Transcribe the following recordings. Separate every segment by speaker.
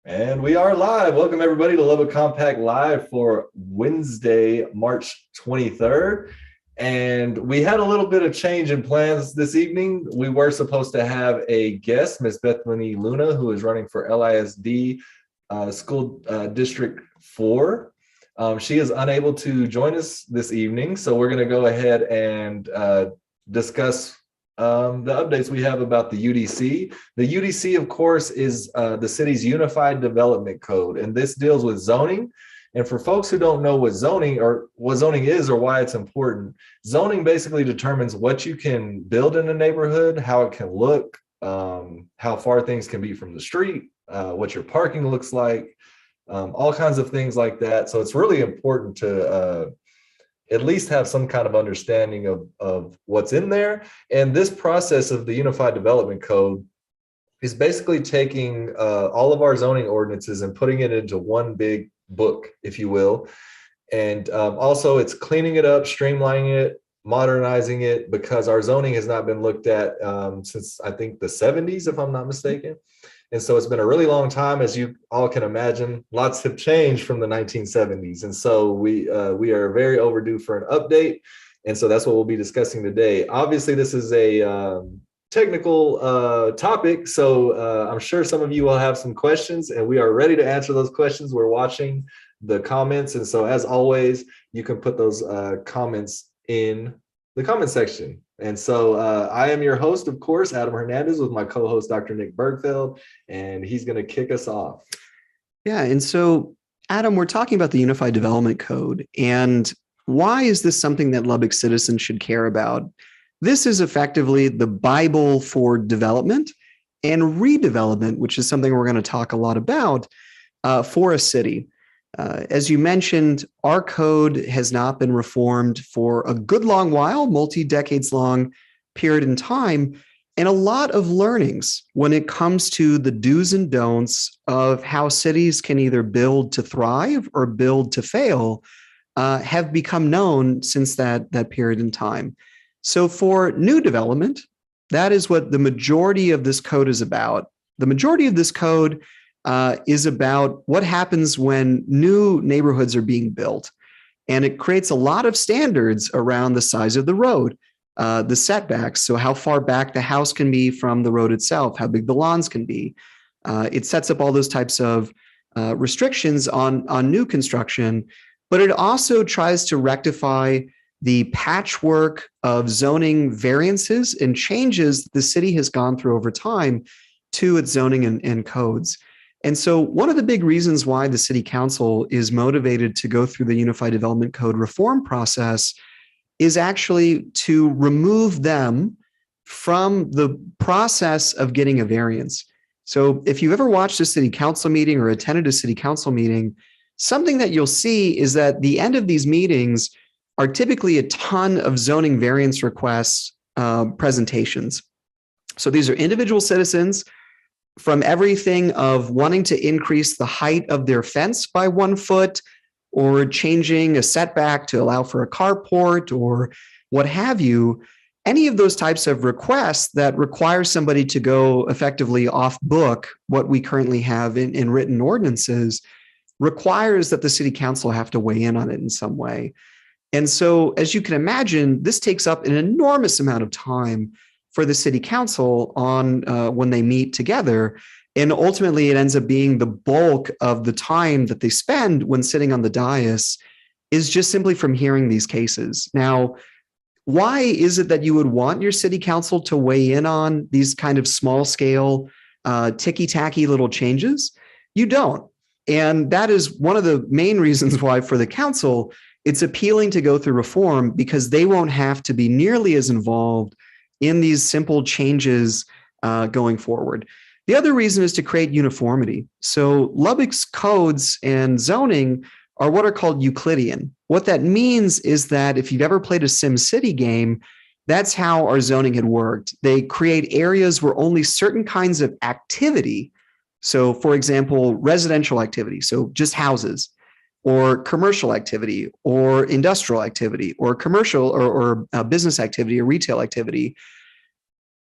Speaker 1: And we are live. Welcome everybody to Lubbock Compact Live for Wednesday, March 23rd. And we had a little bit of change in plans this evening. We were supposed to have a guest, Miss Bethany Luna, who is running for LISD School District 4. She is unable to join us this evening, so we're going to go ahead and discuss the updates we have about the UDC. The UDC, of course, is the city's Unified Development Code, and this deals with zoning. And for folks who don't know what zoning is or why it's important, zoning basically determines what you can build in a neighborhood, how it can look, how far things can be from the street, what your parking looks like, all kinds of things like that. So it's really important to at least have some kind of understanding of what's in there. And this process of the Unified Development Code is basically taking all of our zoning ordinances and putting it into one big book, if you will. And also it's cleaning it up, streamlining it, modernizing it, because our zoning has not been looked at since I think the 70s, if I'm not mistaken. And so it's been a really long time, as you all can imagine. Lots have changed from the 1970s. And so we are very overdue for an update. And so that's what we'll be discussing today. Obviously, this is a technical topic. So I'm sure some of you will have some questions, and we are ready to answer those questions. We're watching the comments. And so as always, you can put those comments in the comment section. And so I am your host, of course, Adam Hernandez, with my co-host, Dr. Nick Bergfeld, and he's going to kick us off.
Speaker 2: Yeah. And so, Adam, we're talking about the Unified Development Code. And why is this something that Lubbock citizens should care about? This is effectively the Bible for development and redevelopment, which is something we're going to talk a lot about for a city. As you mentioned, our code has not been reformed for a good long while, multi-decades long period in time, and a lot of learnings when it comes to the do's and don'ts of how cities can either build to thrive or build to fail have become known since that period in time. So for new development, that is what the majority of this code is about. The majority of this code is about what happens when new neighborhoods are being built. And it creates a lot of standards around the size of the road, the setbacks, so how far back the house can be from the road itself, how big the lawns can be. It sets up all those types of restrictions on new construction, but it also tries to rectify the patchwork of zoning variances and changes the city has gone through over time to its zoning and codes. And so one of the big reasons why the city council is motivated to go through the Unified Development Code reform process is actually to remove them from the process of getting a variance. So if you've ever watched a city council meeting or attended a city council meeting, something that you'll see is that the end of these meetings are typically a ton of zoning variance requests presentations. So these are individual citizens from everything of wanting to increase the height of their fence by 1 foot, or changing a setback to allow for a carport, or what have you. Any of those types of requests that require somebody to go effectively off book what we currently have in written ordinances requires that the city council have to weigh in on it in some way. And so, as you can imagine, this takes up an enormous amount of time for the city council on when they meet together. And ultimately, it ends up being the bulk of the time that they spend when sitting on the dais is just simply from hearing these cases. Now, why is it that you would want your city council to weigh in on these kind of small scale, ticky-tacky little changes? You don't. And that is one of the main reasons why for the council, it's appealing to go through reform, because they won't have to be nearly as involved in these simple changes going forward. The other reason is to create uniformity. So Lubbock's codes and zoning are what are called Euclidean. What that means is that if you've ever played a SimCity game, that's how our zoning had worked. They create areas where only certain kinds of activity, so for example, residential activity, so just houses, or commercial activity, or industrial activity, or commercial or business activity, or retail activity.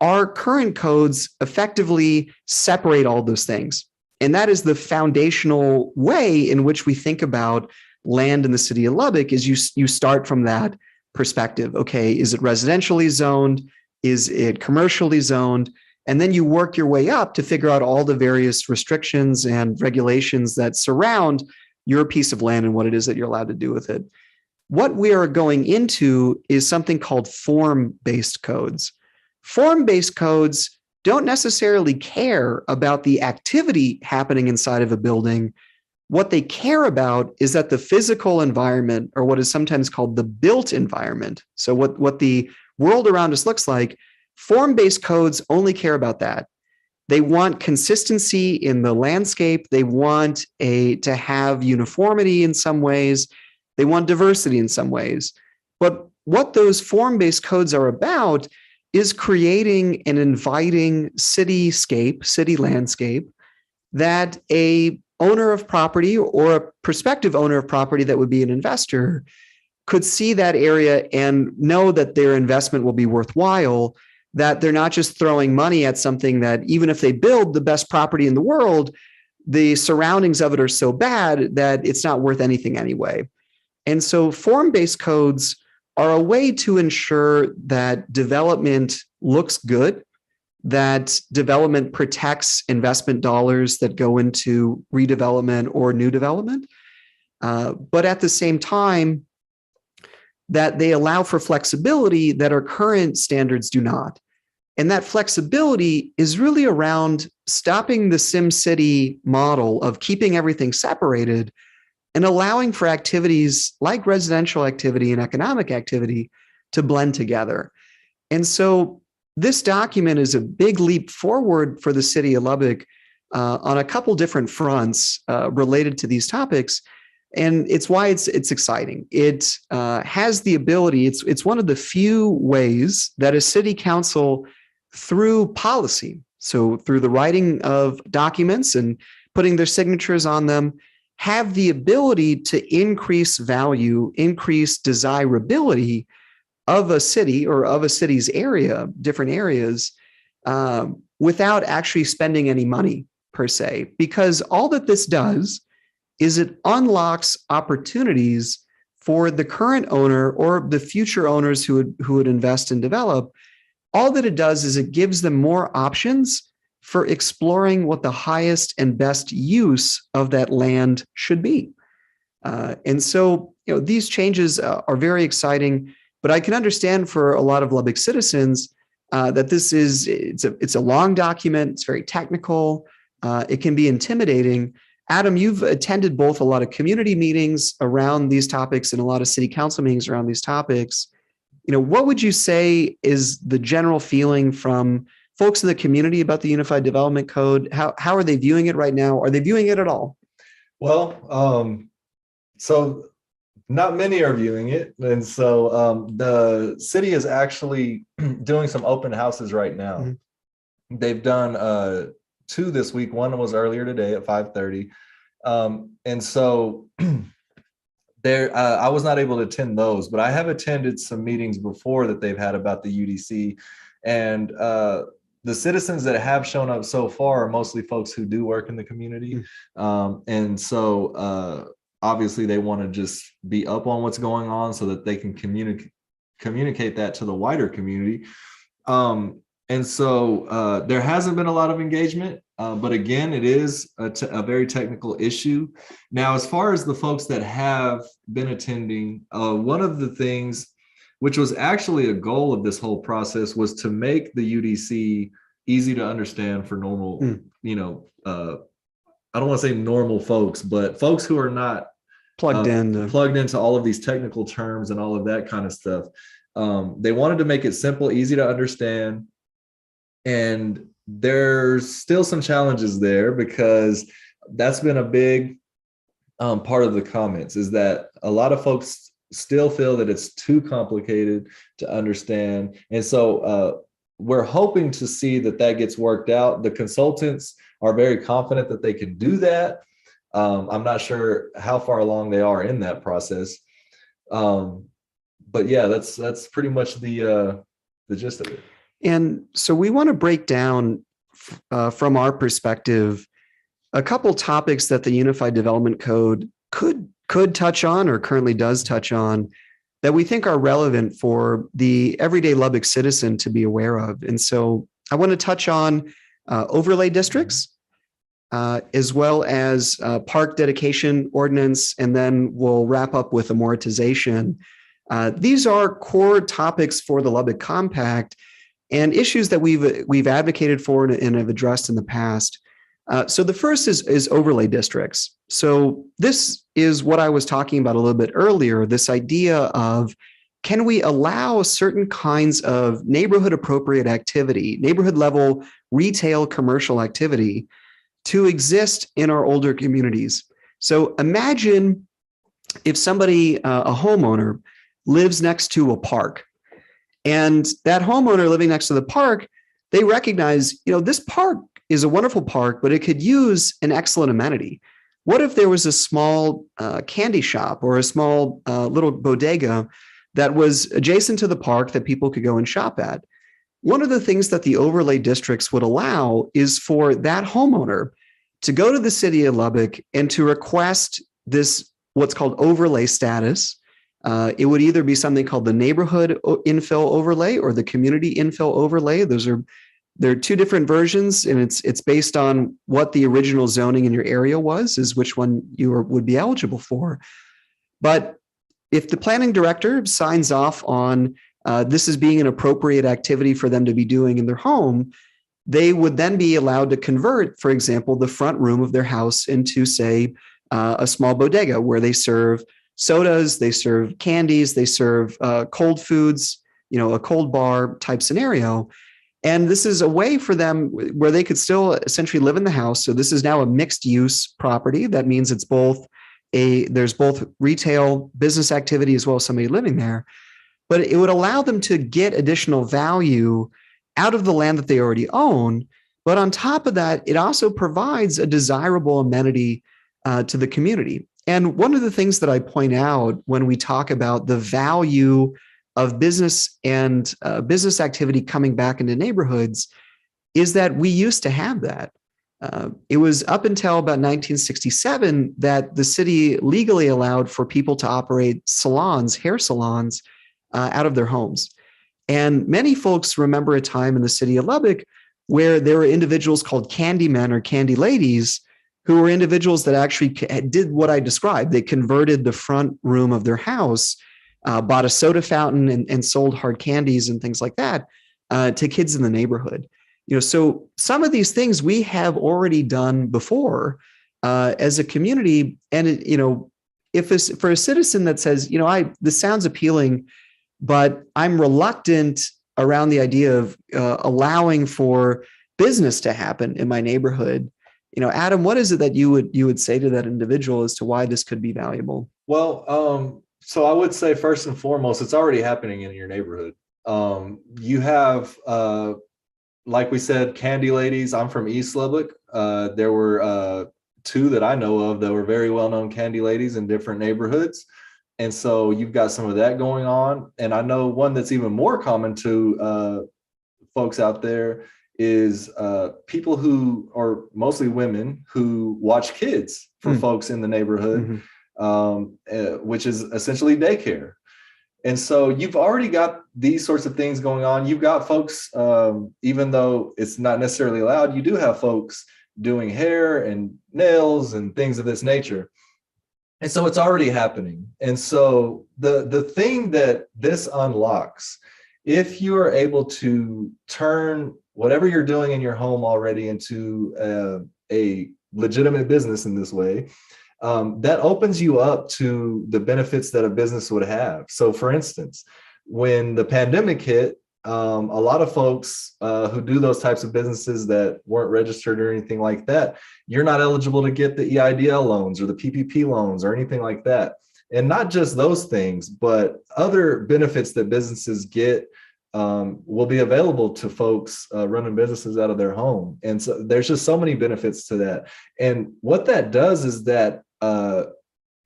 Speaker 2: Our current codes effectively separate all those things. And that is the foundational way in which we think about land in the city of Lubbock. Is you start from that perspective. Okay, is it residentially zoned? Is it commercially zoned? And then you work your way up to figure out all the various restrictions and regulations that surround your piece of land and what it is that you're allowed to do with it. What we are going into is something called form-based codes. Form-based codes don't necessarily care about the activity happening inside of a building. What they care about is that the physical environment, or what is sometimes called the built environment, so what the world around us looks like, form-based codes only care about that. They want consistency in the landscape. They want to have uniformity in some ways. They want diversity in some ways. But what those form-based codes are about is creating an inviting cityscape, city landscape, that a owner of property or a prospective owner of property that would be an investor could see that area and know that their investment will be worthwhile, that they're not just throwing money at something that, even if they build the best property in the world, the surroundings of it are so bad that it's not worth anything anyway. And so form-based codes are a way to ensure that development looks good, that development protects investment dollars that go into redevelopment or new development, but at the same time, that they allow for flexibility that our current standards do not. And that flexibility is really around stopping the SimCity model of keeping everything separated and allowing for activities like residential activity and economic activity to blend together. And so this document is a big leap forward for the city of Lubbock on a couple different fronts related to these topics. And it's why it's exciting. It has the ability, it's one of the few ways that a city council, through policy, so through the writing of documents and putting their signatures on them, have the ability to increase value, increase desirability of a city or of a city's area, different areas, without actually spending any money per se. Because all that this does is it unlocks opportunities for the current owner or the future owners who would invest and develop. All that it does is it gives them more options for exploring what the highest and best use of that land should be. And so, these changes are very exciting, but I can understand for a lot of Lubbock citizens that it's a long document, it's very technical, it can be intimidating. Adam, you've attended both a lot of community meetings around these topics and a lot of city council meetings around these topics. What would you say is the general feeling from folks in the community about the Unified Development Code? How are they viewing it right now? Are they viewing it at all?
Speaker 1: Well, so not many are viewing it. And so the city is actually doing some open houses right now. Mm-hmm. They've done 2 this week. One was earlier today at 5:30. And so there, I was not able to attend those, but I have attended some meetings before that they've had about the UDC. And the citizens that have shown up so far are mostly folks who do work in the community. And so obviously they want to just be up on what's going on so that they can communicate that to the wider community. And so there hasn't been a lot of engagement, but again, it is a very technical issue. Now, as far as the folks that have been attending, one of the things, which was actually a goal of this whole process, was to make the UDC easy to understand for normal, I don't want to say normal folks, but folks who are not plugged into all of these technical terms and all of that kind of stuff. They wanted to make it simple, easy to understand. And there's still some challenges there, because that's been a big part of the comments, is that a lot of folks still feel that it's too complicated to understand. And so we're hoping to see that gets worked out. The consultants are very confident that they can do that. I'm not sure how far along they are in that process. But yeah, that's pretty much the gist of it.
Speaker 2: And so we want to break down from our perspective a couple topics that the Unified Development Code could touch on, or currently does touch on, that we think are relevant for the everyday Lubbock citizen to be aware of. And so I want to touch on overlay districts, as well as park dedication ordinance, and then we'll wrap up with amortization. These are core topics for the Lubbock Compact and issues that we've advocated for and have addressed in the past. So the first is overlay districts. So this is what I was talking about a little bit earlier, this idea of, can we allow certain kinds of neighborhood appropriate activity, neighborhood level retail commercial activity to exist in our older communities? So imagine if somebody, a homeowner, lives next to a park, and that homeowner living next to the park, they recognize, this park is a wonderful park, but it could use an excellent amenity. What if there was a small candy shop or a small little bodega that was adjacent to the park that people could go and shop at? One of the things that the overlay districts would allow is for that homeowner to go to the city of Lubbock and to request this, what's called overlay status. It would either be something called the neighborhood infill overlay or the community infill overlay. There are two different versions, and it's based on what the original zoning in your area was, is which one you would be eligible for. But if the planning director signs off on this as being an appropriate activity for them to be doing in their home, they would then be allowed to convert, for example, the front room of their house into, say, a small bodega where they serve sodas, they serve candies, they serve cold foods, a cold bar type scenario. And this is a way for them where they could still essentially live in the house. So this is now a mixed use property. That means it's there's both retail business activity as well as somebody living there, but it would allow them to get additional value out of the land that they already own. But on top of that, it also provides a desirable amenity to the community. And one of the things that I point out when we talk about the value of business and business activity coming back into neighborhoods is that we used to have that. It was up until about 1967 that the city legally allowed for people to operate salons, hair salons, out of their homes. And many folks remember a time in the city of Lubbock where there were individuals called candy men or candy ladies who were individuals that actually did what I described. They converted the front room of their house, bought a soda fountain and sold hard candies and things like that to kids in the neighborhood. So some of these things we have already done before as a community. And for a citizen that says, this sounds appealing, but I'm reluctant around the idea of allowing for business to happen in my neighborhood. Adam, what is it that you would say to that individual as to why this could be valuable?
Speaker 1: Well, so I would say first and foremost, it's already happening in your neighborhood. You have, like we said, candy ladies. I'm from East Lubbock. There were two that I know of that were very well-known candy ladies in different neighborhoods. And so you've got some of that going on. And I know one that's even more common to folks out there is people who are mostly women who watch kids for folks in the neighborhood, which is essentially daycare. And so you've already got these sorts of things going on. You've got folks, even though it's not necessarily allowed, you do have folks doing hair and nails and things of this nature. And so it's already happening. And so the thing that this unlocks, if you are able to turn whatever you're doing in your home already into a legitimate business in this way, that opens you up to the benefits that a business would have. So for instance, when the pandemic hit, a lot of folks who do those types of businesses that weren't registered or anything like that, you're not eligible to get the EIDL loans or the PPP loans or anything like that. And not just those things, but other benefits that businesses get will be available to folks running businesses out of their home. And so there's just so many benefits to that. And what that does is that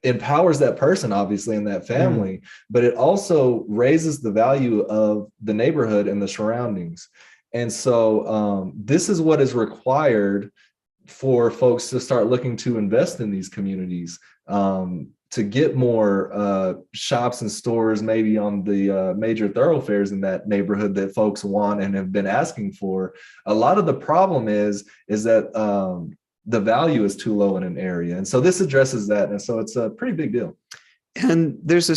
Speaker 1: empowers that person, obviously, in that family, but it also raises the value of the neighborhood and the surroundings. And so this is what is required for folks to start looking to invest in these communities, to get more shops and stores maybe on the major thoroughfares in that neighborhood that folks want and have been asking for. A lot of the problem is that the value is too low in an area. And so this addresses that. And so it's a pretty big deal.
Speaker 2: And there's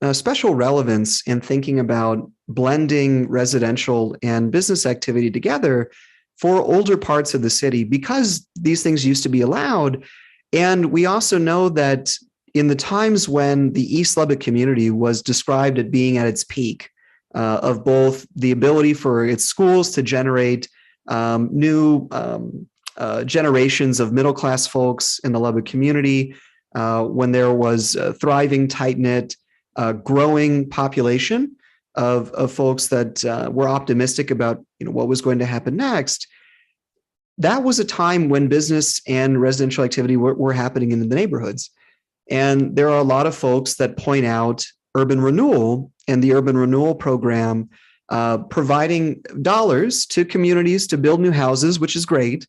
Speaker 2: a special relevance in thinking about blending residential and business activity together for older parts of the city, because these things used to be allowed. And we also know that in the times when the East Lubbock community was described as being at its peak, of both the ability for its schools to generate new generations of middle-class folks in the Lubbock community, when there was a thriving, tight-knit, growing population of folks that were optimistic about what was going to happen next. That was a time when business and residential activity were happening in the neighborhoods. And there are a lot of folks that point out urban renewal and the urban renewal program providing dollars to communities to build new houses, which is great.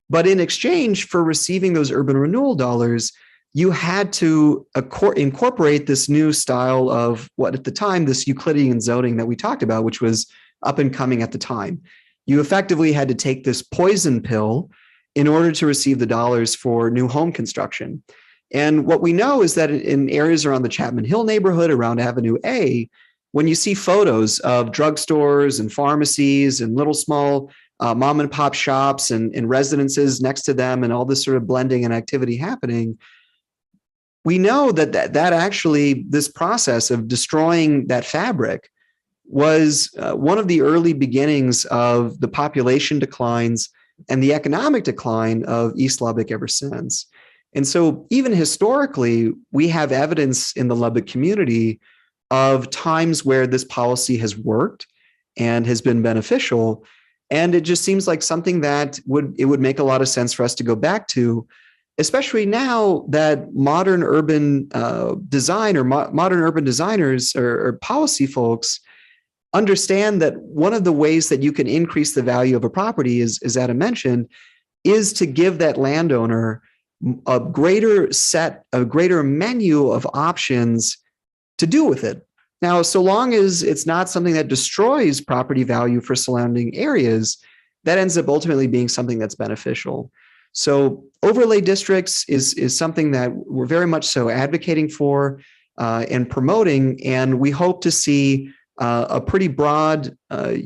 Speaker 2: But in exchange for receiving those urban renewal dollars, you had to incorporate this new style of what at the time, this Euclidean zoning that we talked about, which was up and coming at the time. You effectively had to take this poison pill in order to receive the dollars for new home construction. And what we know is that in areas around the Chapman Hill neighborhood, around Avenue A, when you see photos of drugstores and pharmacies and little small mom and pop shops and residences next to them and all this sort of blending and activity happening, we know that actually this process of destroying that fabric was one of the early beginnings of the population declines and the economic decline of East Lubbock ever since. And so even historically, we have evidence in the Lubbock community of times where this policy has worked and has been beneficial. And it just seems like something that would make a lot of sense for us to go back to, especially now that modern urban design or modern urban designers or policy folks understand that one of the ways that you can increase the value of a property, as Adam mentioned, is to give that landowner a greater menu of options to do with it. Now, so long as it's not something that destroys property value for surrounding areas, that ends up ultimately being something that's beneficial. So overlay districts is something that we're very much so advocating for and promoting, and we hope to see a pretty broad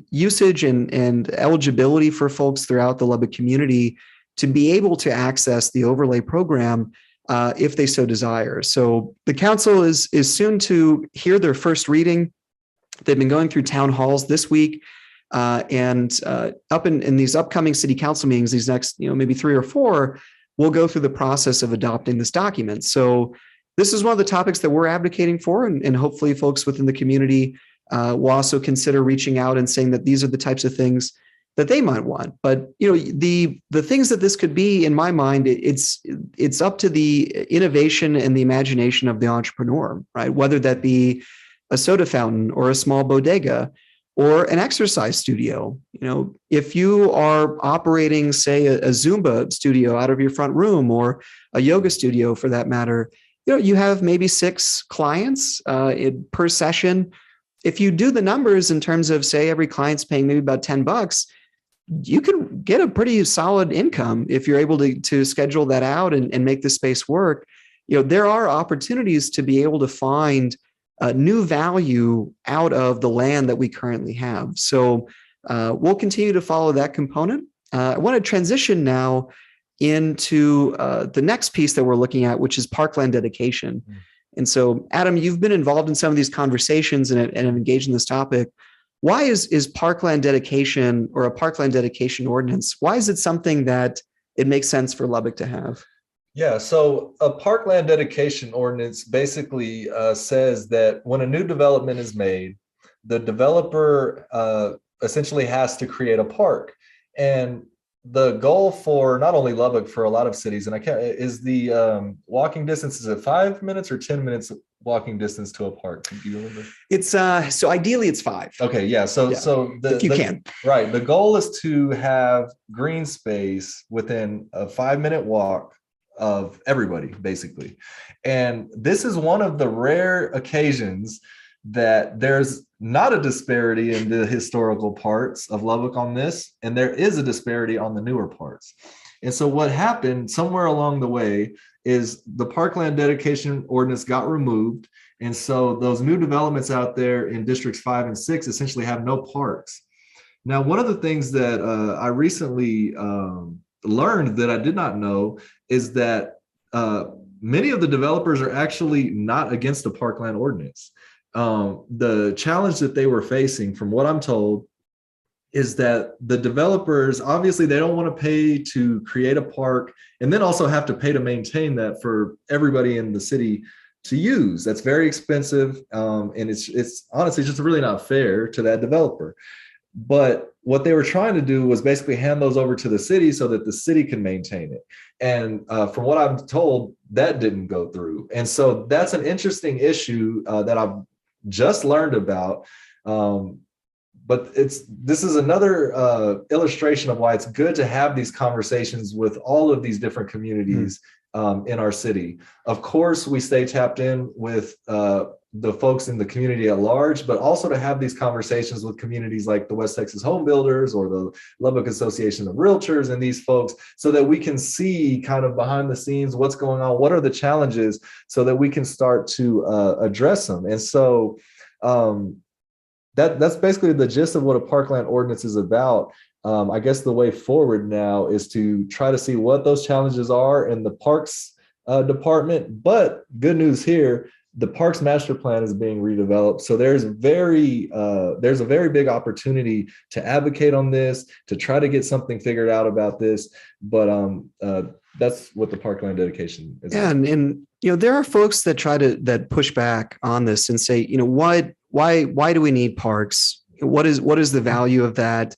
Speaker 2: usage and eligibility for folks throughout the Lubbock community to be able to access the overlay program if they so desire. So the council is soon to hear their first reading. They've been going through town halls this week, and up in these upcoming city council meetings, these next maybe 3 or 4, we'll go through the process of adopting this document. So this is one of the topics that we're advocating for, and hopefully folks within the community will also consider reaching out and saying that these are the types of things that they might want. But the things that this could be, in my mind, it's up to the innovation and the imagination of the entrepreneur, right? Whether that be a soda fountain or a small bodega or an exercise studio. If you are operating, say, a Zumba studio out of your front room, or a yoga studio for that matter, you have maybe 6 clients per session. If you do the numbers in terms of, say, every client's paying maybe about $10, you can get a pretty solid income if you're able to schedule that out and make the space work. There are opportunities to be able to find new value out of the land that we currently have. So we'll continue to follow that component. I want to transition now into the next piece that we're looking at, which is parkland dedication. Mm-hmm. And so, Adam, you've been involved in some of these conversations and have engaged in this topic. Why is parkland dedication, or a parkland dedication ordinance, why is it something that it makes sense for Lubbock to have?
Speaker 1: Yeah, so a parkland dedication ordinance basically says that when a new development is made, the developer essentially has to create a park. And the goal for not only Lubbock, for a lot of cities, and I can't, is the walking distance, is it 5 minutes or 10 minutes walking distance to a park? Do you remember?
Speaker 2: It's so ideally it's 5.
Speaker 1: Okay, yeah. So
Speaker 2: Yeah,
Speaker 1: so
Speaker 2: if you can.
Speaker 1: right. The goal is to have green space within a 5-minute walk of everybody, basically. And this is one of the rare occasions that there's not a disparity in the historical parts of Lubbock on this, and there is a disparity on the newer parts. And so what happened somewhere along the way is the parkland dedication ordinance got removed. And so those new developments out there in districts 5 and 6 essentially have no parks. Now, one of the things that I recently learned that I did not know is that many of the developers are actually not against the parkland ordinance. The challenge that they were facing, from what I'm told, is that the developers, obviously they don't want to pay to create a park and then also have to pay to maintain that for everybody in the city to use. That's very expensive. And it's honestly just really not fair to that developer. But what they were trying to do was basically hand those over to the city so that the city can maintain it. And from what I'm told, that didn't go through. And so that's an interesting issue that I've just learned about. But this is another illustration of why it's good to have these conversations with all of these different communities in our city. Of course, we stay tapped in with the folks in the community at large, but also to have these conversations with communities like the West Texas Home Builders or the Lubbock Association of Realtors and these folks, so that we can see kind of behind the scenes what's going on, what are the challenges, so that we can start to address them. And so that's basically the gist of what a parkland ordinance is about. I guess the way forward now is to try to see what those challenges are in the parks department. But good news here, the Parks Master Plan is being redeveloped. So there's a very big opportunity to advocate on this, to try to get something figured out about this. But that's what the parkland dedication is.
Speaker 2: Yeah, and there are folks that push back on this and say, why do we need parks? What is the value of that?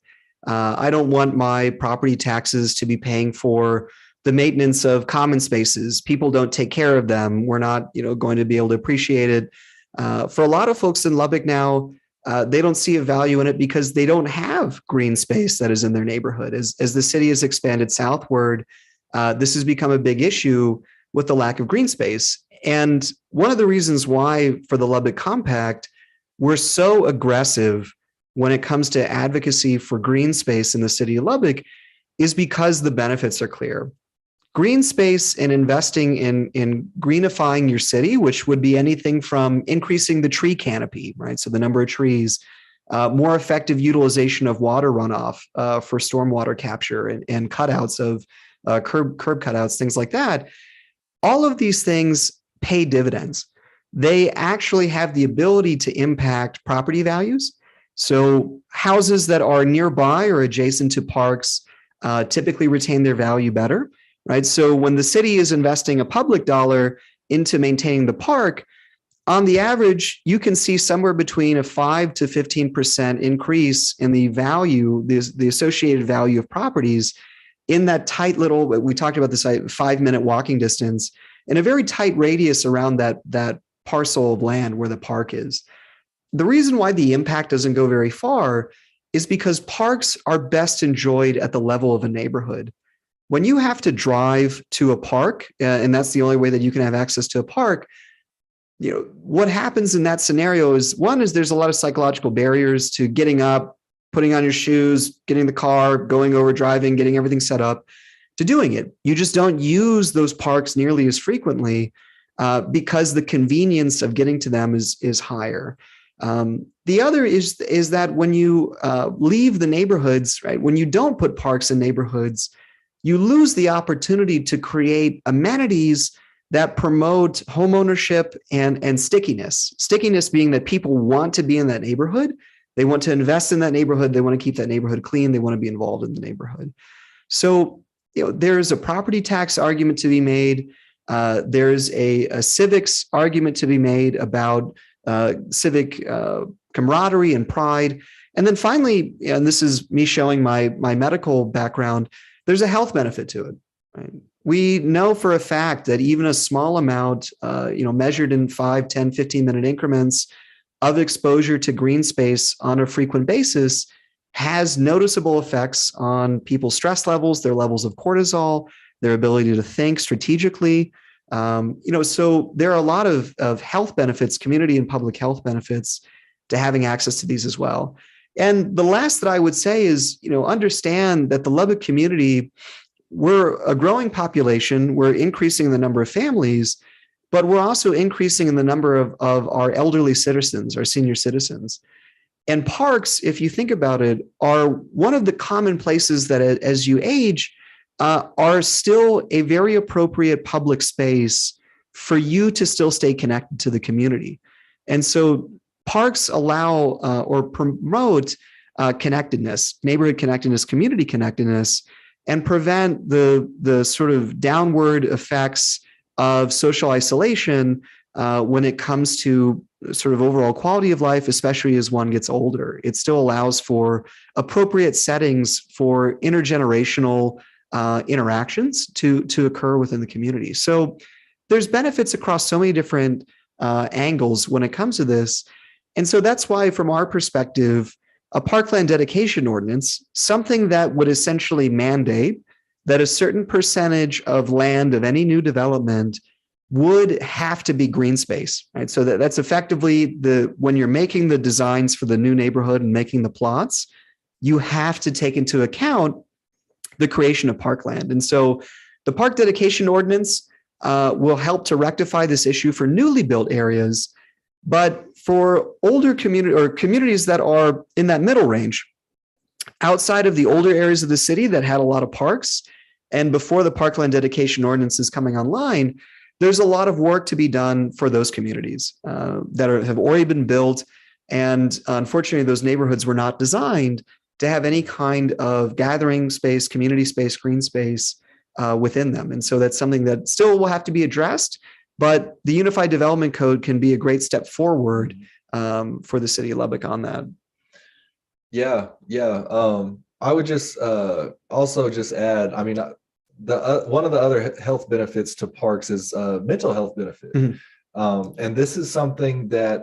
Speaker 2: I don't want my property taxes to be paying for the maintenance of common spaces. People don't take care of them. We're not, going to be able to appreciate it. For a lot of folks in Lubbock now, they don't see a value in it because they don't have green space that is in their neighborhood. As the city has expanded southward, this has become a big issue with the lack of green space. And one of the reasons why for the Lubbock Compact, we're so aggressive when it comes to advocacy for green space in the city of Lubbock is because the benefits are clear. Green space and investing in greenifying your city, which would be anything from increasing the tree canopy, right? So the number of trees, more effective utilization of water runoff for stormwater capture and cutouts of curb cutouts, things like that. All of these things pay dividends. They actually have the ability to impact property values. So houses that are nearby or adjacent to parks typically retain their value better, right? So when the city is investing a public dollar into maintaining the park, on the average, you can see somewhere between a 5 to 15% increase in the value, the associated value of properties in that tight little, we talked about this 5-minute walking distance, in a very tight radius around that parcel of land where the park is. The reason why the impact doesn't go very far is because parks are best enjoyed at the level of a neighborhood. When you have to drive to a park, and that's the only way that you can have access to a park, what happens in that scenario is, one is there's a lot of psychological barriers to getting up, putting on your shoes, getting the car, going over, driving, getting everything set up, to doing it. You just don't use those parks nearly as frequently because the convenience of getting to them is higher. The other is that when you leave the neighborhoods, right, when you don't put parks in neighborhoods, you lose the opportunity to create amenities that promote homeownership and stickiness. Stickiness being that people want to be in that neighborhood. They want to invest in that neighborhood. They want to keep that neighborhood clean. They want to be involved in the neighborhood. So, there's a property tax argument to be made. There's a civics argument to be made about civic camaraderie and pride. And then finally, and this is me showing my medical background, there's a health benefit to it. Right? We know for a fact that even a small amount, measured in 5, 10, 15-minute increments of exposure to green space on a frequent basis has noticeable effects on people's stress levels, their levels of cortisol, their ability to think strategically. So there are a lot of health benefits, community and public health benefits to having access to these as well. And the last that I would say is, understand that the Lubbock community, we're a growing population, we're increasing the number of families, but we're also increasing in the number of our elderly citizens, our senior citizens. And parks, if you think about it, are one of the common places that as you age, are still a very appropriate public space for you to still stay connected to the community. And so parks allow or promote connectedness, neighborhood connectedness, community connectedness, and prevent the sort of downward effects of social isolation when it comes to sort of overall quality of life, especially as one gets older. It still allows for appropriate settings for intergenerational interactions to occur within the community. So there's benefits across so many different angles when it comes to this. And so that's why, from our perspective, a parkland dedication ordinance, something that would essentially mandate that a certain percentage of land of any new development would have to be green space, right? So that's effectively when you're making the designs for the new neighborhood and making the plots, you have to take into account the creation of parkland. And so the park dedication ordinance will help to rectify this issue for newly built areas. But for older communities that are in that middle range, outside of the older areas of the city that had a lot of parks, and before the parkland dedication ordinance is coming online, there's a lot of work to be done for those communities that have already been built. And unfortunately, those neighborhoods were not designed to have any kind of gathering space, community space, green space within them. And so that's something that still will have to be addressed, but the Unified Development Code can be a great step forward for the city of Lubbock on that.
Speaker 1: Yeah. I would just also just add, I mean, one of the other health benefits to parks is mental health benefit. And this is something that,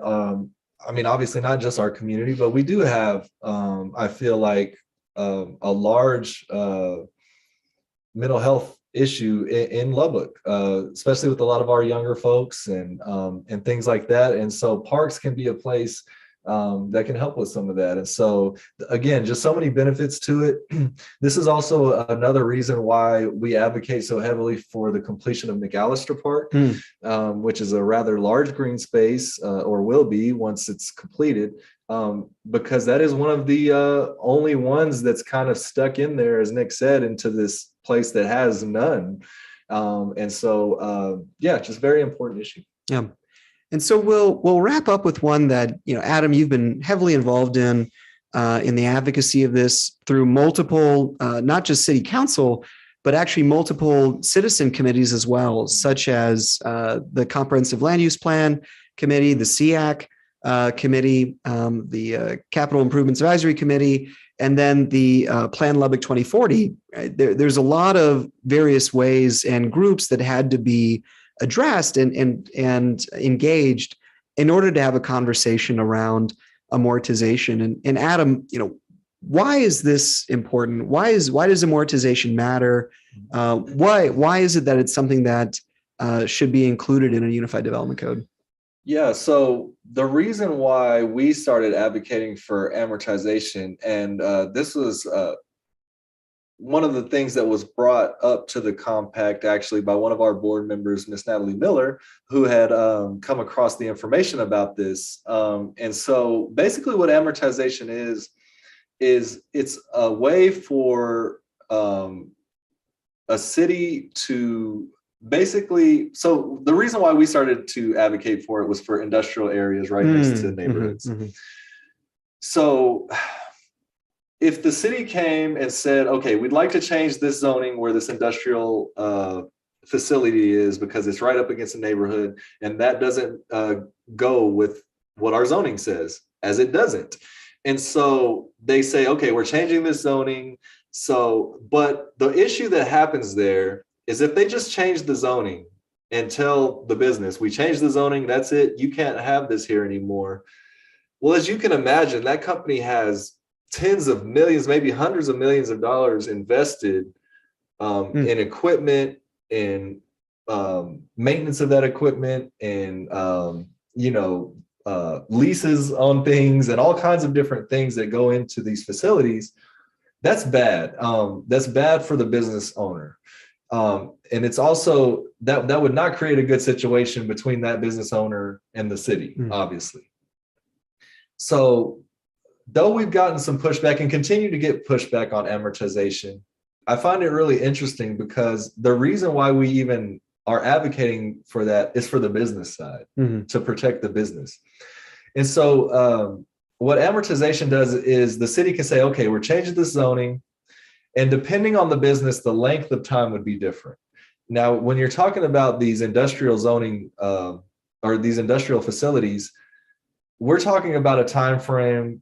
Speaker 1: I mean, obviously not just our community, but we do have, I feel like, a large mental health issue in Lubbock, especially with a lot of our younger folks and things like that. And so parks can be a place that can help with some of that. And so again, just so many benefits to it. This is also another reason why we advocate so heavily for the completion of McAllister Park, which is a rather large green space, or will be once it's completed, because that is one of the only ones that's kind of stuck in there, as Nick said, into this place that has none. And so, just very important issue.
Speaker 2: Yeah. And so we'll wrap up with one that, Adam, you've been heavily involved in the advocacy of this through multiple, not just city council, but actually multiple citizen committees as well, such as the Comprehensive Land Use Plan Committee, the SEAC Committee, the Capital Improvements Advisory Committee, and then the Plan Lubbock 2040. Right? There's a lot of various ways and groups that had to be addressed and engaged in order to have a conversation around amortization. And Adam, why is this important? Why does amortization matter? Why is it that it's something that should be included in a unified development code?
Speaker 1: Yeah, so the reason why we started advocating for amortization, and this was one of the things that was brought up to the compact actually by one of our board members, Miss Natalie Miller, who had come across the information about this. And so basically what amortization is it's a way for a city to basically, so the reason why we started to advocate for it was for industrial areas right next to neighborhoods. So if the city came and said, okay, we'd like to change this zoning where this industrial facility is because it's right up against a neighborhood, and that doesn't go with what our zoning says, as it doesn't. And so they say, okay, we're changing this zoning So, but the issue that happens there is if they just change the zoning and tell the business, we changed the zoning, that's it, you can't have this here anymore. Well, as you can imagine, that company has tens of millions, maybe hundreds of millions of dollars invested in equipment, in maintenance of that equipment, and leases on things, and all kinds of different things that go into these facilities. That's bad. That's bad for the business owner. And it's also that would not create a good situation between that business owner and the city, obviously. So though we've gotten some pushback and continue to get pushback on amortization, I find it really interesting because the reason why we even are advocating for that is for the business side, to protect the business. And so what amortization does is the city can say, okay, we're changing the zoning, and depending on the business, the length of time would be different. Now, when you're talking about these industrial zoning or these industrial facilities, we're talking about a time frame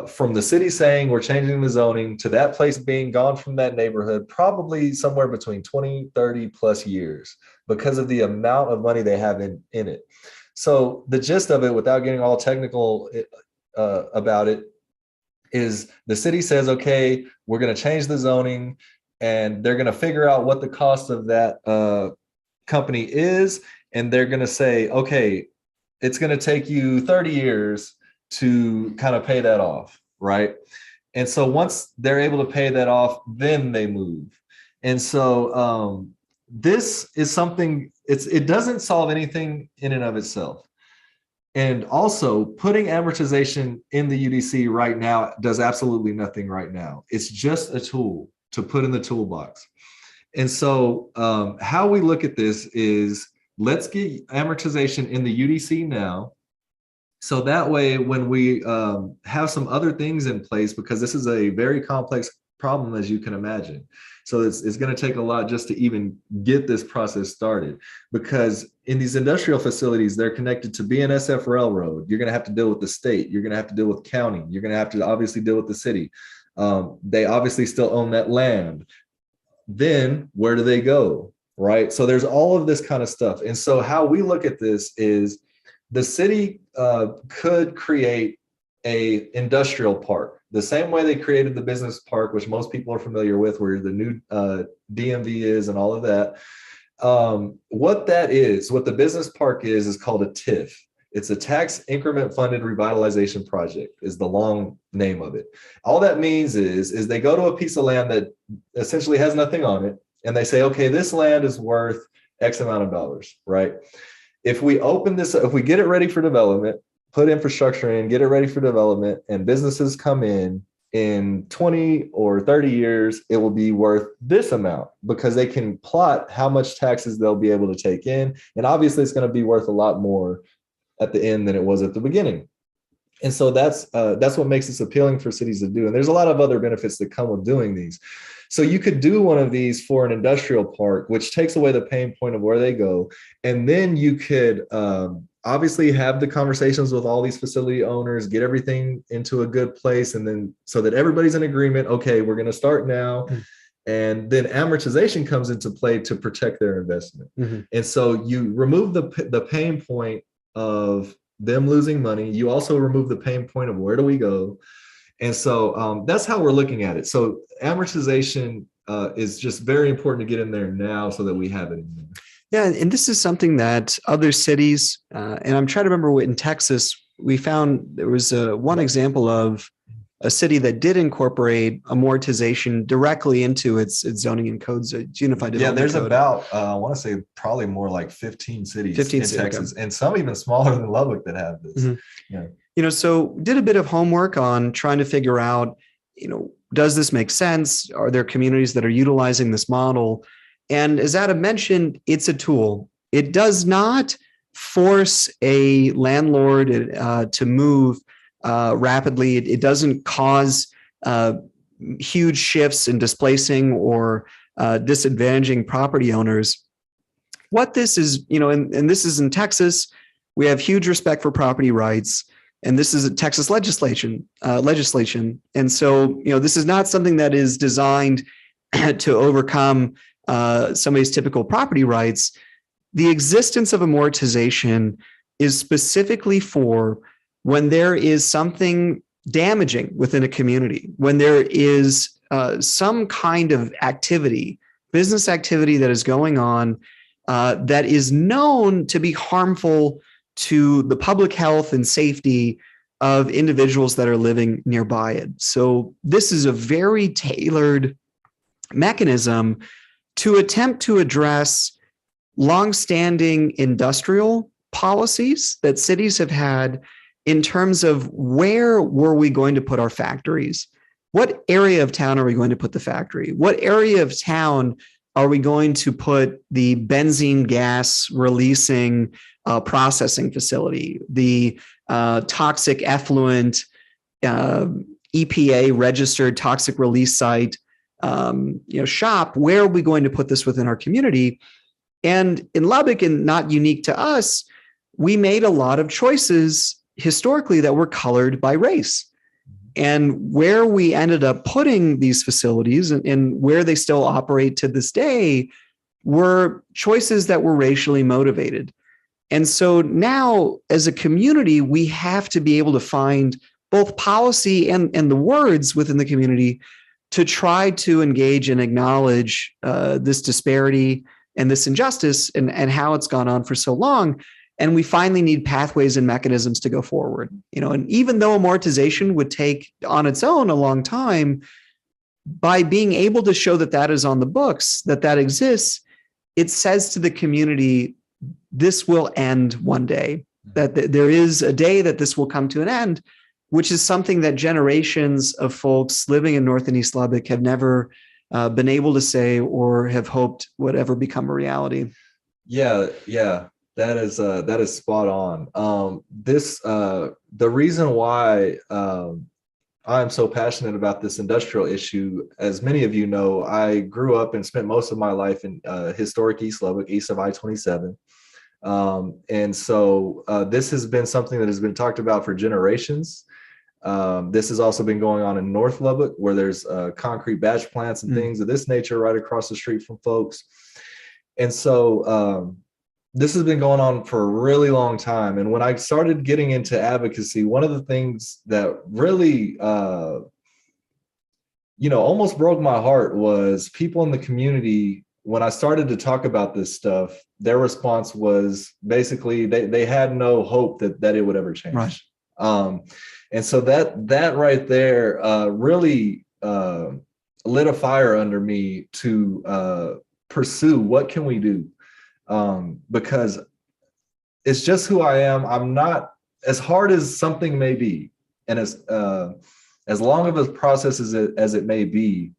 Speaker 1: from the city saying we're changing the zoning to that place being gone from that neighborhood, probably somewhere between 20, 30 plus years because of the amount of money they have in it. So the gist of it, without getting all technical about it, is the city says, okay, we're going to change the zoning, and they're going to figure out what the cost of that company is. And they're going to say, okay, it's going to take you 30 years to kind of pay that off, right? And so once they're able to pay that off, then they move. And so this is something, it doesn't solve anything in and of itself. And also putting amortization in the UDC right now does absolutely nothing right now. It's just a tool to put in the toolbox. And so how we look at this is, let's get amortization in the UDC now. So that way, when we have some other things in place, because this is a very complex problem, as you can imagine. So it's going to take a lot just to even get this process started, because in these industrial facilities, they're connected to BNSF Railroad. You're going to have to deal with the state. You're going to have to deal with county. You're going to have to obviously deal with the city. They obviously still own that land. Then where do they go? Right. So there's all of this kind of stuff. And so how we look at this is the city could create a industrial park, the same way they created the business park, which most people are familiar with, where the new DMV is and all of that. What the business park is called a TIF. It's a tax increment funded revitalization project, is the long name of it. All that means is they go to a piece of land that essentially has nothing on it, and they say, okay, this land is worth X amount of dollars, right? If we open this, if we get it ready for development, put infrastructure in, get it ready for development, and businesses come in 20 or 30 years, it will be worth this amount, because they can plot how much taxes they'll be able to take in. And obviously it's going to be worth a lot more at the end than it was at the beginning. And so that's what makes this appealing for cities to do. And there's a lot of other benefits that come with doing these. So you could do one of these for an industrial park, which takes away the pain point of where they go. And then you could obviously have the conversations with all these facility owners, get everything into a good place. And then so that everybody's in agreement, okay, we're going to start now. And then amortization comes into play to protect their investment. And so you remove the pain point of them losing money. You also remove the pain point of where do we go? And so that's how we're looking at it. So amortization is just very important to get in there now so that we have it in there.
Speaker 2: Yeah, and this is something that other cities, and I'm trying to remember what in Texas, we found there was one example of a city that did incorporate amortization directly into its zoning and codes, unified development.
Speaker 1: Yeah, there's
Speaker 2: code.
Speaker 1: about, I want to say probably more like 15 cities in Texas, and some even smaller than Lubbock that have this. Yeah.
Speaker 2: So did a bit of homework on trying to figure out, does this make sense? Are there communities that are utilizing this model? And as Adam mentioned, it's a tool. It does not force a landlord to move rapidly. It doesn't cause huge shifts in displacing or disadvantaging property owners. What this is, and this is in Texas, we have huge respect for property rights. And this is a Texas legislation. And so, this is not something that is designed to overcome somebody's typical property rights. The existence of amortization is specifically for when there is something damaging within a community, when there is some kind of activity, business activity that is going on that is known to be harmful to the public health and safety of individuals that are living nearby it. So this is a very tailored mechanism to attempt to address longstanding industrial policies that cities have had in terms of where were we going to put our factories? What area of town are we going to put the factory? What area of town are we going to put the benzene gas releasing processing facility, the toxic effluent EPA registered toxic release site shop? Where are we going to put this within our community? And in Lubbock, and not unique to us, we made a lot of choices historically that were colored by race. And where we ended up putting these facilities and where they still operate to this day were choices that were racially motivated. And so now, as a community, we have to be able to find both policy and the words within the community to try to engage and acknowledge this disparity and this injustice and how it's gone on for so long. And we finally need pathways and mechanisms to go forward. And even though amortization would take on its own a long time, by being able to show that that is on the books, that exists, it says to the community, this will end one day, that there is a day that this will come to an end, which is something that generations of folks living in North and East Lubbock have never been able to say or have hoped would ever become a reality.
Speaker 1: Yeah. That is spot on. The reason why I'm so passionate about this industrial issue, as many of you know, I grew up and spent most of my life in historic East Lubbock, east of I-27. And so this has been something that has been talked about for generations. This has also been going on in North Lubbock, where there's concrete batch plants and things of this nature right across the street from folks. And so this has been going on for a really long time. And when I started getting into advocacy, one of the things that really, almost broke my heart was people in the community. When I started to talk about this stuff, their response was basically they had no hope that it would ever change.
Speaker 2: Right.
Speaker 1: And so that right there really lit a fire under me to pursue what can we do. Because it's just who I am. I'm not, as hard as something may be, and as long of a process as it may be,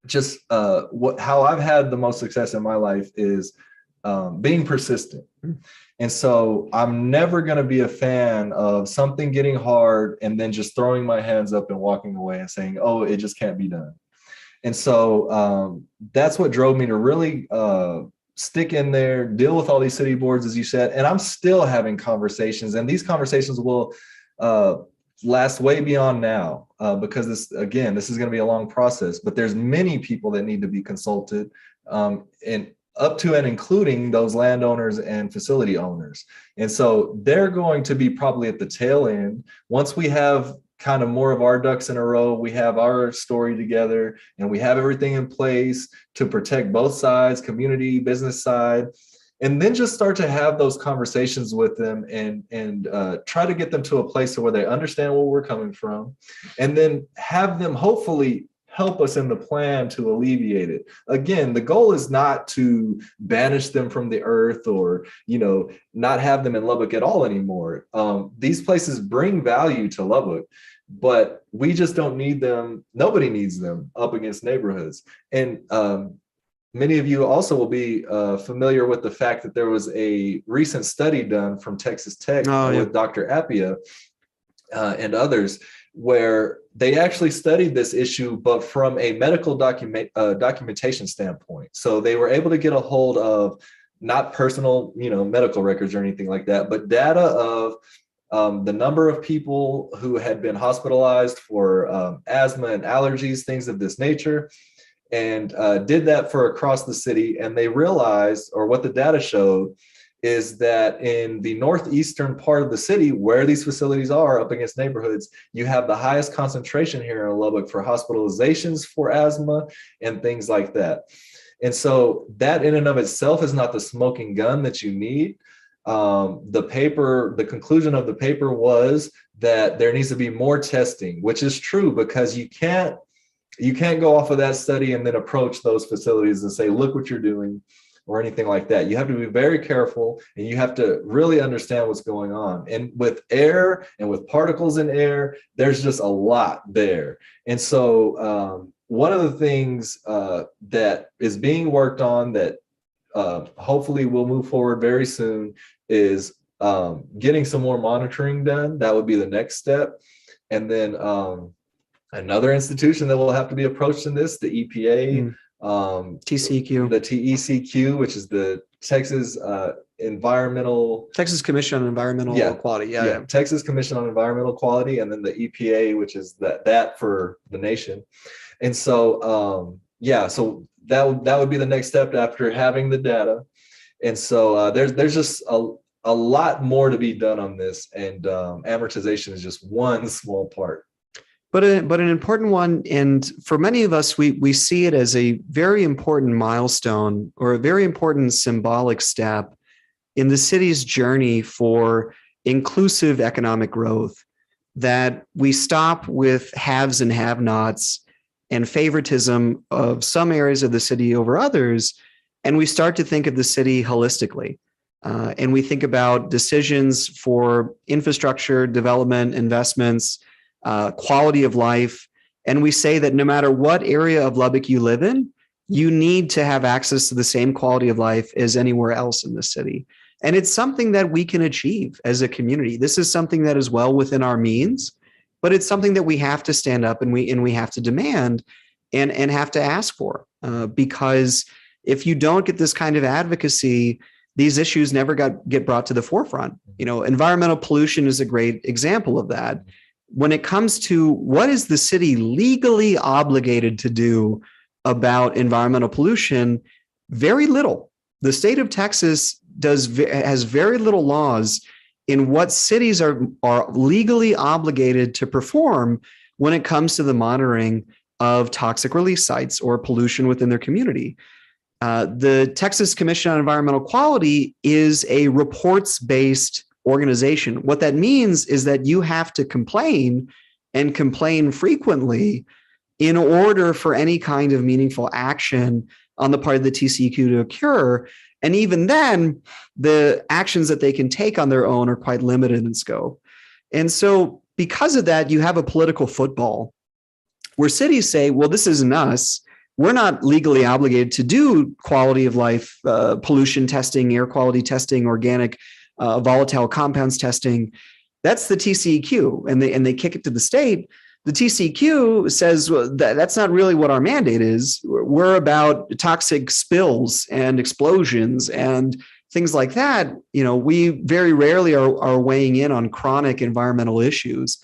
Speaker 1: just how I've had the most success in my life is being persistent. And so I'm never going to be a fan of something getting hard and then just throwing my hands up and walking away and saying, oh, it just can't be done. And so that's what drove me to really stick in there, deal with all these city boards, as you said. And I'm still having conversations, and these conversations will last way beyond now because this is going to be a long process, but there's many people that need to be consulted, and up to and including those landowners and facility owners. And so they're going to be probably at the tail end. Once we have kind of more of our ducks in a row, we have our story together, and we have everything in place to protect both sides, community, business side, and then just start to have those conversations with them and try to get them to a place where they understand where we're coming from, and then have them hopefully help us in the plan to alleviate it. Again, the goal is not to banish them from the earth or, not have them in Lubbock at all anymore. These places bring value to Lubbock, but we just don't need them. Nobody needs them up against neighborhoods. And many of you also will be familiar with the fact that there was a recent study done from Texas Tech with Dr. Appia and others, where they actually studied this issue, but from a medical documentation standpoint. So they were able to get a hold of not personal, medical records or anything like that, but data of the number of people who had been hospitalized for asthma and allergies, things of this nature, and did that for across the city. And they realized, or what the data showed, is that in the northeastern part of the city, where these facilities are up against neighborhoods, you have the highest concentration here in Lubbock for hospitalizations for asthma and things like that. And so that in and of itself is not the smoking gun that you need. The conclusion of the paper was that there needs to be more testing, which is true, because you can't go off of that study and then approach those facilities and say, look what you're doing, or anything like that. You have to be very careful, and you have to really understand what's going on. And with air and with particles in air, there's just a lot there. And so one of the things that is being worked on that hopefully will move forward very soon is getting some more monitoring done. That would be the next step. And then another institution that will have to be approached in this, the EPA,
Speaker 2: TCEQ,
Speaker 1: the TECQ, which is the Texas
Speaker 2: Texas Commission on Environmental Quality.
Speaker 1: Texas Commission on Environmental Quality, and then the EPA, which is that for the nation. And so so that would be the next step after having the data. And so there's just a lot more to be done on this, and amortization is just one small part.
Speaker 2: But an important one, and for many of us, we see it as a very important milestone or a very important symbolic step in the city's journey for inclusive economic growth, that we stop with haves and have-nots and favoritism of some areas of the city over others, and we start to think of the city holistically. And we think about decisions for infrastructure, development, investments, quality of life. And we say that no matter what area of Lubbock you live in, you need to have access to the same quality of life as anywhere else in the city. And it's something that we can achieve as a community. This is something that is well within our means, but it's something that we have to stand up and we have to demand and have to ask for. Because if you don't get this kind of advocacy, these issues never get brought to the forefront. Environmental pollution is a great example of that. When it comes to what is the city legally obligated to do about environmental pollution, very little. The state of Texas has very little laws in what cities are legally obligated to perform when it comes to the monitoring of toxic release sites or pollution within their community. The Texas Commission on Environmental Quality is a reports-based organization. What that means is that you have to complain and complain frequently in order for any kind of meaningful action on the part of the TCEQ to occur. And even then, the actions that they can take on their own are quite limited in scope. And so because of that, you have a political football where cities say, well, this isn't us. We're not legally obligated to do quality of life, pollution testing, air quality testing, organic volatile compounds testing. That's the TCEQ, and they kick it to the state. The TCEQ says, well, that's not really what our mandate is. We're about toxic spills and explosions and things like that. We very rarely are weighing in on chronic environmental issues.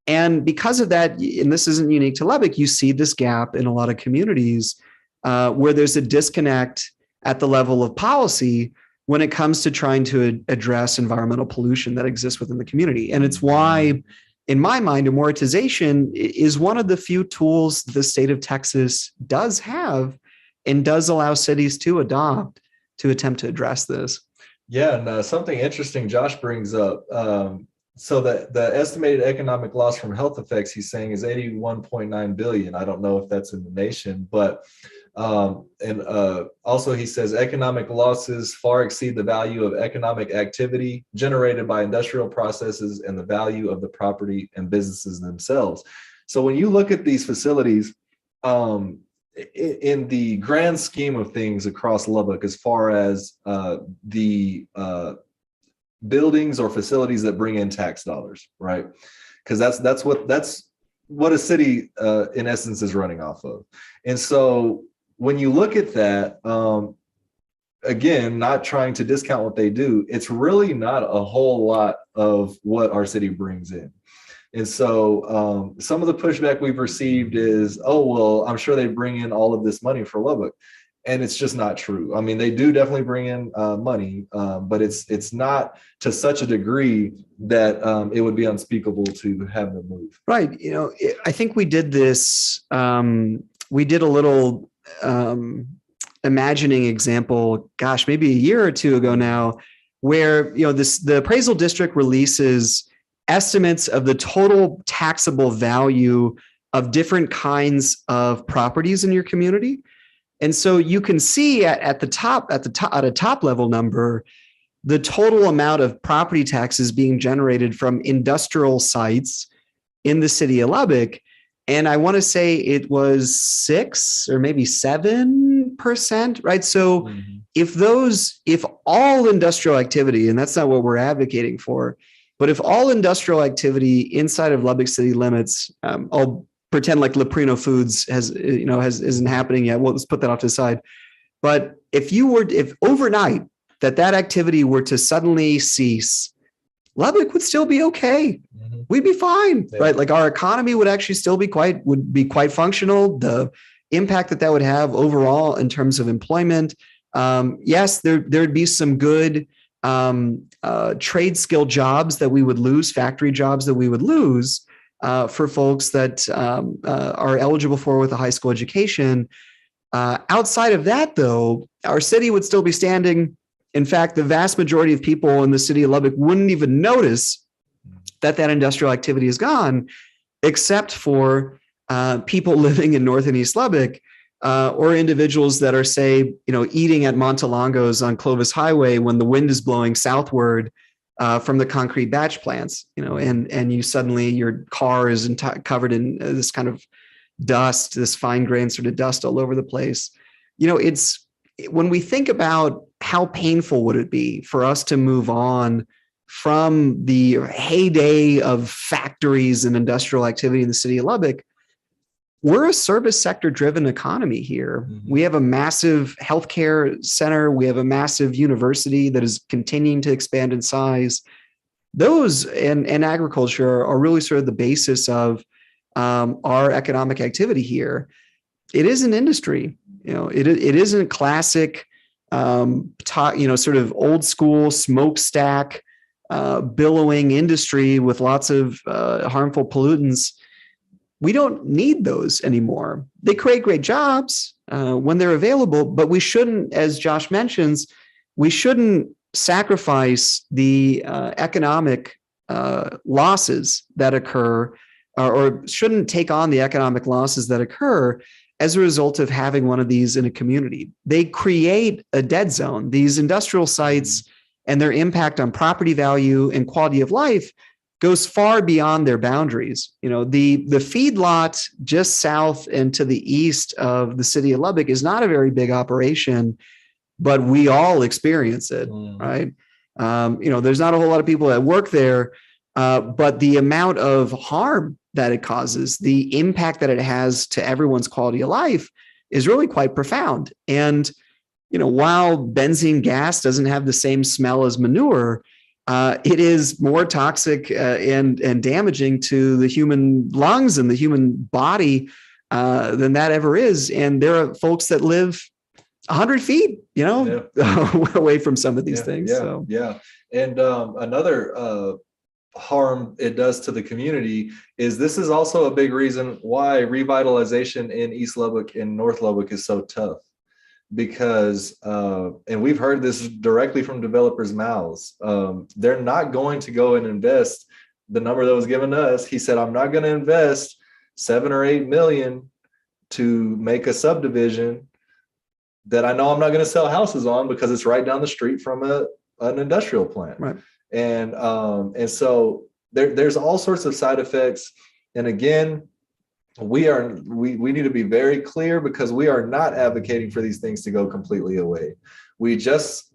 Speaker 2: And because of that, and this isn't unique to Lubbock, you see this gap in a lot of communities where there's a disconnect at the level of policy when it comes to trying to address environmental pollution that exists within the community. And it's why, in my mind, amortization is one of the few tools the state of Texas does have and does allow cities to adopt to attempt to address this.
Speaker 1: Yeah, and something interesting Josh brings up. So the estimated economic loss from health effects, he's saying, is 81.9 billion. I don't know if that's in the nation, but also he says economic losses far exceed the value of economic activity generated by industrial processes and the value of the property and businesses themselves. So when you look at these facilities, in the grand scheme of things across Lubbock, as far as the buildings or facilities that bring in tax dollars, right? Because that's what a city in essence is running off of. And so when you look at that, again, not trying to discount what they do, it's really not a whole lot of what our city brings in. And so some of the pushback we've received is, oh, well, I'm sure they bring in all of this money for Lubbock. And it's just not true. I mean, they do definitely bring in money, but it's not to such a degree that it would be unspeakable to have them move.
Speaker 2: Right. I think we did this. We did a little imagining example, gosh, maybe a year or two ago now, where the appraisal district releases estimates of the total taxable value of different kinds of properties in your community. And so you can see at a top level number, the total amount of property taxes being generated from industrial sites in the city of Lubbock. And I want to say it was 6 or maybe 7%, right? So if all industrial activity, and that's not what we're advocating for, but if all industrial activity inside of Lubbock city limits, I'll pretend like Leprino Foods isn't happening yet. Well, let's put that off to the side. But if overnight that activity were to suddenly cease, Lubbock would still be okay. Mm-hmm. We'd be fine, right? Like our economy would actually still be quite functional. The impact that would have overall in terms of employment, yes, there'd be some good trade skill jobs that we would lose, factory jobs that we would lose. For folks that are eligible for with a high school education. Outside of that, though, our city would still be standing. In fact, the vast majority of people in the city of Lubbock wouldn't even notice that industrial activity is gone, except for people living in North and East Lubbock or individuals that are, say, eating at Montelongo's on Clovis Highway when the wind is blowing southward from the concrete batch plants, and you suddenly your car is covered in this kind of dust, this fine grained sort of dust all over the place. It's when we think about how painful would it be for us to move on from the heyday of factories and industrial activity in the city of Lubbock. We're a service sector driven economy here. Mm-hmm. We have a massive healthcare center. We have a massive university that is continuing to expand in size. Those and agriculture are really sort of the basis of our economic activity here. It is an industry. It isn't classic, sort of old school smokestack, billowing industry with lots of harmful pollutants. We don't need those anymore. They create great jobs when they're available, but we shouldn't, as Josh mentions, we shouldn't sacrifice the economic losses that occur or shouldn't take on the economic losses that occur as a result of having one of these in a community. They create a dead zone. These industrial sites and their impact on property value and quality of life goes far beyond their boundaries. The feedlot just south and to the east of the city of Lubbock is not a very big operation, but we all experience it, right? There's not a whole lot of people that work there, but the amount of harm that it causes, the impact that it has to everyone's quality of life is really quite profound. And, while benzene gas doesn't have the same smell as manure, it is more toxic and damaging to the human lungs and the human body than that ever is. And there are folks that live 100 feet, away from some of these things.
Speaker 1: Yeah. And another harm it does to the community is this is also a big reason why revitalization in East Lubbock and North Lubbock is so tough. Because, and we've heard this directly from developers' mouths, they're not going to go and invest the number that was given to us. He said, I'm not going to invest 7 or 8 million to make a subdivision that I know I'm not going to sell houses on because it's right down the street from an industrial plant.
Speaker 2: Right.
Speaker 1: And so there's all sorts of side effects. And again, we need to be very clear because we are not advocating for these things to go completely away. We just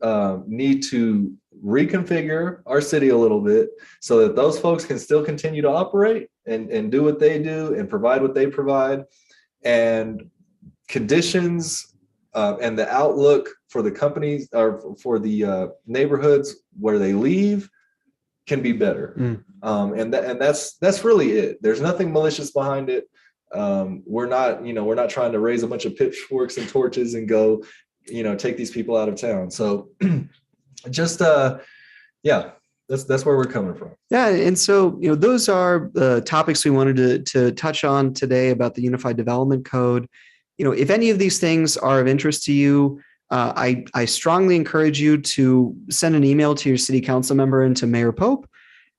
Speaker 1: need to reconfigure our city a little bit so that those folks can still continue to operate and do what they do and provide what they provide. And conditions and the outlook for the companies or for the neighborhoods where they leave can be better. And that's really it. There's nothing malicious behind it. We're not trying to raise a bunch of pitchforks and torches and go, take these people out of town. So just that's where we're coming from.
Speaker 2: Yeah. And so, those are the topics we wanted to touch on today about the Unified Development Code. If any of these things are of interest to you, I strongly encourage you to send an email to your city council member and to Mayor Pope.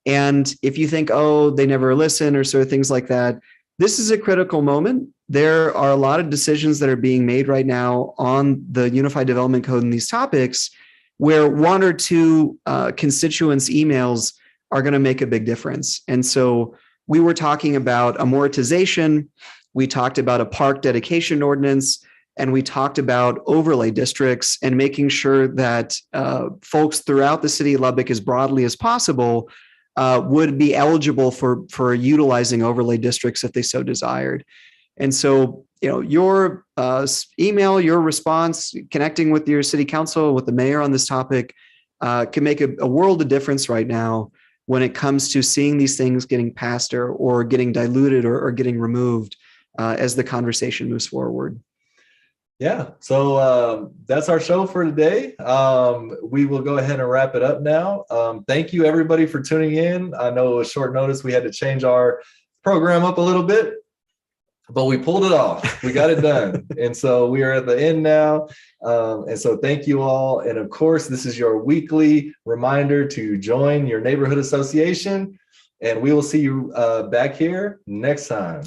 Speaker 2: And if you think, they never listen or sort of things like that, this is a critical moment. There are a lot of decisions that are being made right now on the Unified Development Code and these topics where one or two constituents' emails are going to make a big difference. And so we were talking about amortization, we talked about a park dedication ordinance, and we talked about overlay districts and making sure that folks throughout the city of Lubbock, as broadly as possible, would be eligible for utilizing overlay districts if they so desired. And so, your email, your response, connecting with your city council, with the mayor on this topic can make a world of difference right now when it comes to seeing these things getting passed or getting diluted or getting removed as the conversation moves forward.
Speaker 1: Yeah, so that's our show for today. We will go ahead and wrap it up now. Thank you, everybody, for tuning in. I know it was short notice. We had to change our program up a little bit, but we pulled it off. We got it done. And so we are at the end now. And so thank you all. And of course, this is your weekly reminder to join your neighborhood association. And we will see you back here next time.